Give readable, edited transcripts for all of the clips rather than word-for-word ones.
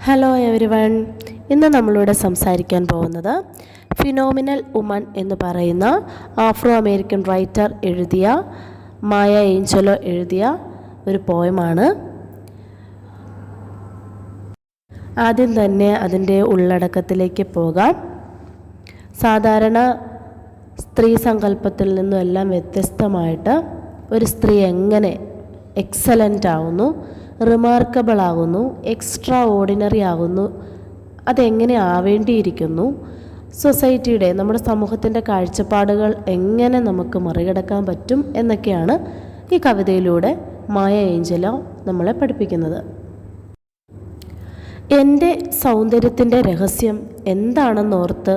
Hello everyone, ഇന്ന് നമ്മളിവിടെ സംസാരിക്കാൻ പോകുന്നത് ഫിനോമിനൽ വുമൺ എന്ന് പറയുന്ന ആഫ്രോ അമേരിക്കൻ റൈറ്റർ എഴുതിയ മായ ഏഞ്ചലോ എഴുതിയ ഒരു പോയമാണ്. ആദ്യം തന്നെ അതിൻ്റെ ഉള്ളടക്കത്തിലേക്ക് പോകാം. സാധാരണ സ്ത്രീ സങ്കല്പത്തിൽ നിന്നും എല്ലാം വ്യത്യസ്തമായിട്ട് ഒരു സ്ത്രീ എങ്ങനെ എക്സലൻ്റ് ആവുന്നു, റിമാർക്കബിൾ ആകുന്നു, എക്സ്ട്രാ ഓർഡിനറി ആകുന്നു, അതെങ്ങനെ ആവേണ്ടിയിരിക്കുന്നു, സൊസൈറ്റിയുടെ നമ്മുടെ സമൂഹത്തിൻ്റെ കാഴ്ചപ്പാടുകൾ എങ്ങനെ നമുക്ക് മറികടക്കാൻ പറ്റും എന്നൊക്കെയാണ് ഈ കവിതയിലൂടെ മായ ഏഞ്ചലോ നമ്മളെ പഠിപ്പിക്കുന്നത്. എൻ്റെ സൗന്ദര്യത്തിൻ്റെ രഹസ്യം എന്താണെന്നോർത്ത്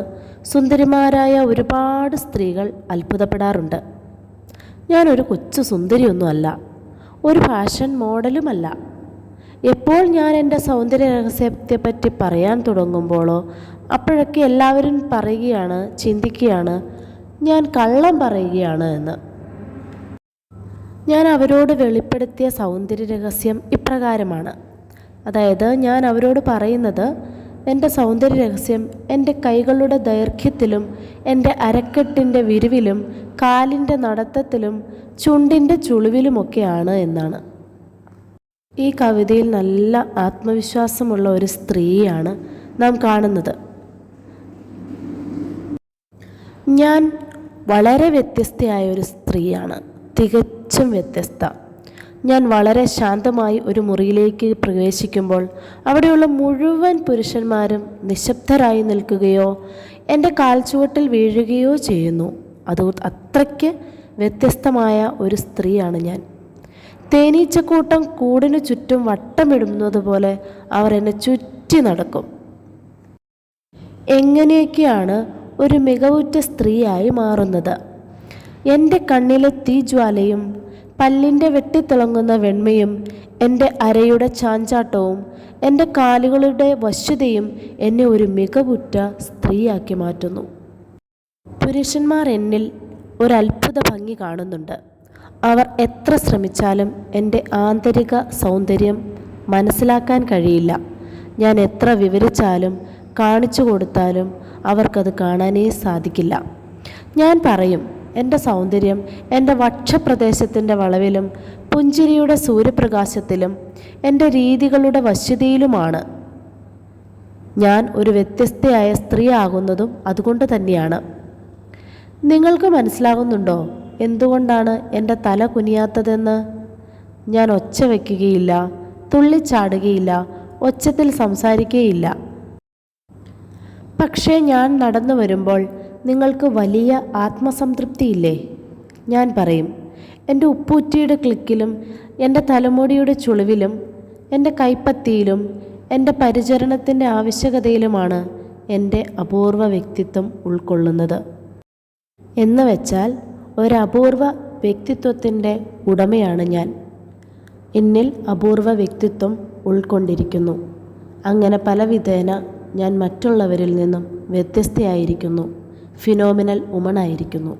സുന്ദരിമാരായ ഒരുപാട് സ്ത്രീകൾ അത്ഭുതപ്പെടാറുണ്ട്. ഞാനൊരു കൊച്ചു സുന്ദരിയൊന്നുമല്ല, ഒരു ഫാഷൻ മോഡലുമല്ല. എപ്പോൾ ഞാൻ എൻ്റെ സൗന്ദര്യ രഹസ്യത്തെപ്പറ്റി പറയാൻ തുടങ്ങുമ്പോഴോ അപ്പോഴൊക്കെ എല്ലാവരും ചിന്തിക്കുകയാണ് ഞാൻ കള്ളം പറയുകയാണ് എന്ന്. ഞാൻ അവരോട് വെളിപ്പെടുത്തിയ സൗന്ദര്യ രഹസ്യം ഇപ്രകാരമാണ്. അതായത് ഞാൻ അവരോട് പറയുന്നത് എൻ്റെ സൗന്ദര്യ രഹസ്യം എൻ്റെ കൈകളുടെ ദൈർഘ്യത്തിലും എൻ്റെ അരക്കെട്ടിൻ്റെ വിരിവിലും കാലിൻ്റെ നടത്തത്തിലും ചുണ്ടിൻ്റെ ചുളിവിലുമൊക്കെയാണ് എന്നാണ്. ഈ കവിതയിൽ നല്ല ആത്മവിശ്വാസമുള്ള ഒരു സ്ത്രീയാണ് നാം കാണുന്നത്. ഞാൻ വളരെ വ്യത്യസ്തയായ ഒരു സ്ത്രീയാണ്, തികച്ചും വ്യത്യസ്ത. ഞാൻ വളരെ ശാന്തമായി ഒരു മുറിയിലേക്ക് പ്രവേശിക്കുമ്പോൾ അവിടെയുള്ള മുഴുവൻ പുരുഷന്മാരും നിശബ്ദരായി നിൽക്കുകയോ എൻ്റെ കാൽച്ചുവട്ടിൽ വീഴുകയോ ചെയ്യുന്നു. അത്രയ്ക്ക് വ്യത്യസ്തമായ ഒരു സ്ത്രീയാണ് ഞാൻ. തേനീച്ചക്കൂട്ടം കൂടിനു ചുറ്റും വട്ടമിടുന്നത് പോലെ അവർ എന്നെ ചുറ്റി നടക്കും. എങ്ങനെയൊക്കെയാണ് ഒരു മികവുറ്റ സ്ത്രീയായി മാറുന്നത്? എൻ്റെ കണ്ണിലെ തീജ്വാലയും പല്ലിൻ്റെ വെട്ടിത്തിളങ്ങുന്ന വെണ്മയും എൻ്റെ അരയുടെ ചാഞ്ചാട്ടവും എൻ്റെ കാലുകളുടെ വശ്യതയും എന്നെ ഒരു മികവുറ്റ സ്ത്രീയാക്കി മാറ്റുന്നു. പുരുഷന്മാർ എന്നിൽ ഒരത്ഭുത ഭംഗി കാണുന്നുണ്ട്. അവർ എത്ര ശ്രമിച്ചാലും എൻ്റെ ആന്തരിക സൗന്ദര്യം മനസ്സിലാക്കാൻ കഴിയില്ല. ഞാൻ എത്ര വിവരിച്ചാലും കാണിച്ചു കൊടുത്താലും അവർക്കത് കാണാനേ സാധിക്കില്ല. ഞാൻ പറയും, എൻ്റെ സൗന്ദര്യം എൻ്റെ വക്ഷപ്രദേശത്തിൻ്റെ വളവിലും പുഞ്ചിരിയുടെ സൂര്യപ്രകാശത്തിലും എൻ്റെ രീതികളുടെ വശ്യതയിലുമാണ്. ഞാൻ ഒരു വ്യത്യസ്തയായ സ്ത്രീ ആകുന്നതും അതുകൊണ്ട് തന്നെയാണ്. നിങ്ങൾക്ക് മനസ്സിലാകുന്നുണ്ടോ എന്തുകൊണ്ടാണ് എൻ്റെ തല കുനിയാത്തതെന്ന്? ഞാൻ ഒച്ച വയ്ക്കുകയില്ല, തുള്ളിച്ചാടുകയില്ല, ഒച്ചത്തിൽ സംസാരിക്കുകയില്ല. പക്ഷേ ഞാൻ നടന്നു വരുമ്പോൾ നിങ്ങൾക്ക് വലിയ ആത്മസംതൃപ്തിയില്ലേ? ഞാൻ പറയും, എൻ്റെ ഉപ്പൂറ്റിയുടെ ക്ലിക്കിലും എൻ്റെ തലമുടിയുടെ ചുളിവിലും എൻ്റെ കൈപ്പത്തിയിലും എൻ്റെ പരിചരണത്തിൻ്റെ ആവശ്യകതയിലുമാണ് എൻ്റെ അപൂർവ വ്യക്തിത്വം ഉൾക്കൊള്ളുന്നത്. എന്ന് വെച്ചാൽ ഒരപൂർവ വ്യക്തിത്വത്തിൻ്റെ ഉടമയാണ് ഞാൻ. എന്നിൽ അപൂർവ വ്യക്തിത്വം ഉൾക്കൊണ്ടിരിക്കുന്നു. അങ്ങനെ പലവിധേന ഞാൻ മറ്റുള്ളവരിൽ നിന്നും വ്യത്യസ്തയായിരിക്കുന്നു, ഫിനോമിനൽ വുമൺ ആയിരിക്കുന്നു.